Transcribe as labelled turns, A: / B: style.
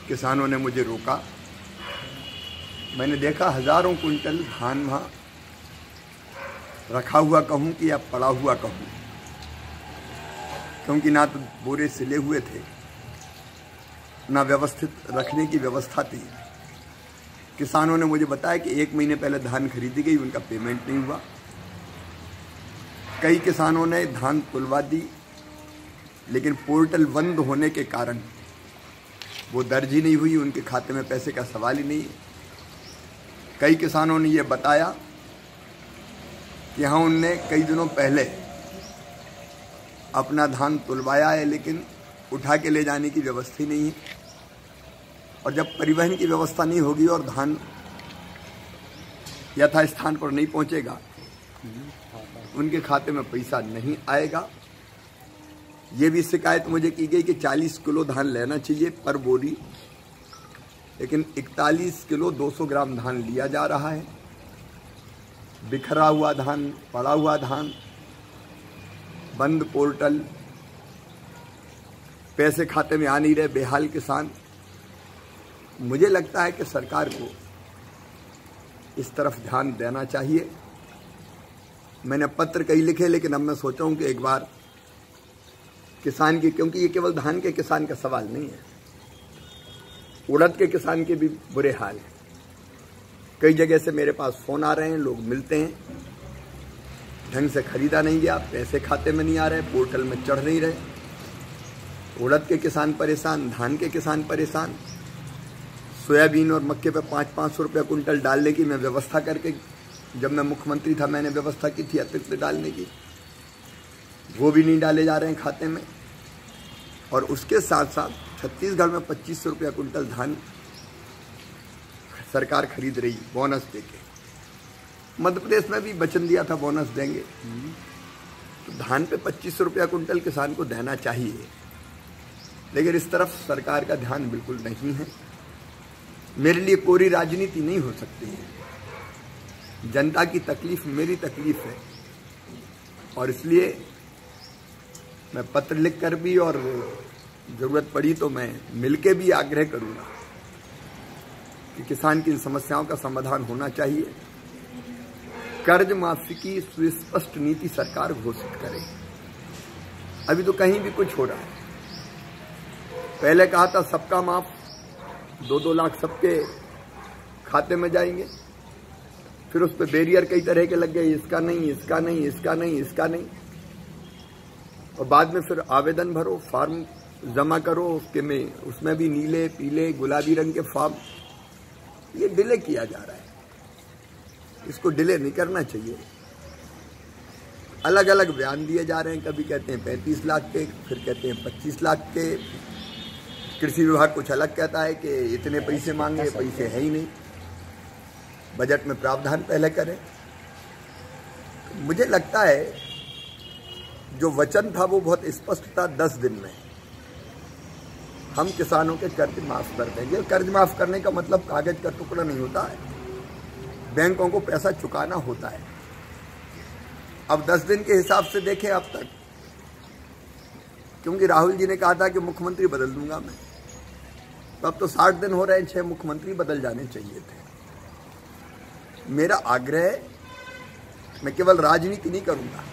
A: किसानों ने मुझे रोका। मैंने देखा हज़ारों कुंटल धान वहाँ रखा हुआ कहूँ कि या पड़ा हुआ कहूँ, क्योंकि ना तो बोरे सिले हुए थे, ना व्यवस्थित रखने की व्यवस्था थी। किसानों ने मुझे बताया कि 1 महीने पहले धान खरीदी गई, उनका पेमेंट नहीं हुआ। कई किसानों ने धान तुलवा दी, लेकिन पोर्टल बंद होने के कारण वो दर्ज ही नहीं हुई, उनके खाते में पैसे का सवाल ही नहीं है। कई किसानों ने ये बताया कि हाँ, उनने कई दिनों पहले अपना धान तुलवाया है, लेकिन उठा के ले जाने की व्यवस्था ही नहीं है। और जब परिवहन की व्यवस्था नहीं होगी और धान यथास्थान पर नहीं पहुंचेगा, उनके खाते में पैसा नहीं आएगा। ये भी शिकायत मुझे की गई कि 40 किलो धान लेना चाहिए पर बोरी, लेकिन 41 किलो 200 ग्राम धान लिया जा रहा है। बिखरा हुआ धान, पड़ा हुआ धान, बंद पोर्टल, पैसे खाते में आ नहीं रहे, बेहाल किसान। मुझे लगता है कि सरकार को इस तरफ ध्यान देना चाहिए। मैंने पत्र कई लिखे, लेकिन अब मैं सोच रहा हूँ कि एक बार किसान की, क्योंकि ये केवल धान के किसान का सवाल नहीं है, उड़द के किसान के भी बुरे हाल हैं। कई जगह से मेरे पास फ़ोन आ रहे हैं, लोग मिलते हैं, ढंग से खरीदा नहीं गया, पैसे खाते में नहीं आ रहे, पोर्टल में चढ़ नहीं रहे। उड़द के किसान परेशान, धान के किसान परेशान। सोयाबीन और मक्के पे 500-500 रुपये कुंटल डालने की मैं व्यवस्था करके, जब मैं मुख्यमंत्री था मैंने व्यवस्था की थी अतिरिक्त डालने की, वो भी नहीं डाले जा रहे हैं खाते में। और उसके साथ साथ छत्तीसगढ़ में 2500 रुपया कुंटल धान सरकार खरीद रही बोनस देके। मध्य प्रदेश में भी वचन दिया था बोनस देंगे, तो धान पे 2500 रुपया कुंटल किसान को देना चाहिए, लेकिन इस तरफ सरकार का ध्यान बिल्कुल नहीं है। मेरे लिए कोरी राजनीति नहीं हो सकती है। जनता की तकलीफ मेरी तकलीफ है, और इसलिए मैं पत्र लिखकर भी और जरूरत पड़ी तो मैं मिलके भी आग्रह करूंगा कि किसान की इन समस्याओं का समाधान होना चाहिए। कर्ज माफी की सुस्पष्ट नीति सरकार घोषित करे। अभी तो कहीं भी कुछ हो रहा है। पहले कहा था सबका माफ, 2-2 लाख सबके खाते में जाएंगे, फिर उस पर बैरियर कई तरह के लग गए, इसका नहीं, इसका नहीं, इसका नहीं, इसका नहीं। और बाद में फिर आवेदन भरो, फॉर्म जमा करो, उसमें भी नीले, पीले, गुलाबी रंग के फॉर्म। ये डिले किया जा रहा है, इसको डिले नहीं करना चाहिए। अलग अलग बयान दिए जा रहे हैं, कभी कहते हैं 35 लाख के, फिर कहते हैं 25 लाख के। कृषि विभाग कुछ अलग कहता है कि इतने पैसे मांगे, पैसे है ही नहीं, बजट में प्रावधान पहले करें। मुझे लगता है जो वचन था वो बहुत स्पष्ट था, 10 दिन में हम किसानों के कर्ज माफ कर देंगे। कर्ज माफ करने का मतलब कागज का टुकड़ा नहीं होता है, बैंकों को पैसा चुकाना होता है। अब 10 दिन के हिसाब से देखें अब तक, क्योंकि राहुल जी ने कहा था कि मुख्यमंत्री बदल दूंगा मैं, तो अब तो 60 दिन हो रहे हैं, 6 मुख्यमंत्री बदल जाने चाहिए थे। मेरा आग्रह है, मैं केवल राजनीति नहीं करूंगा,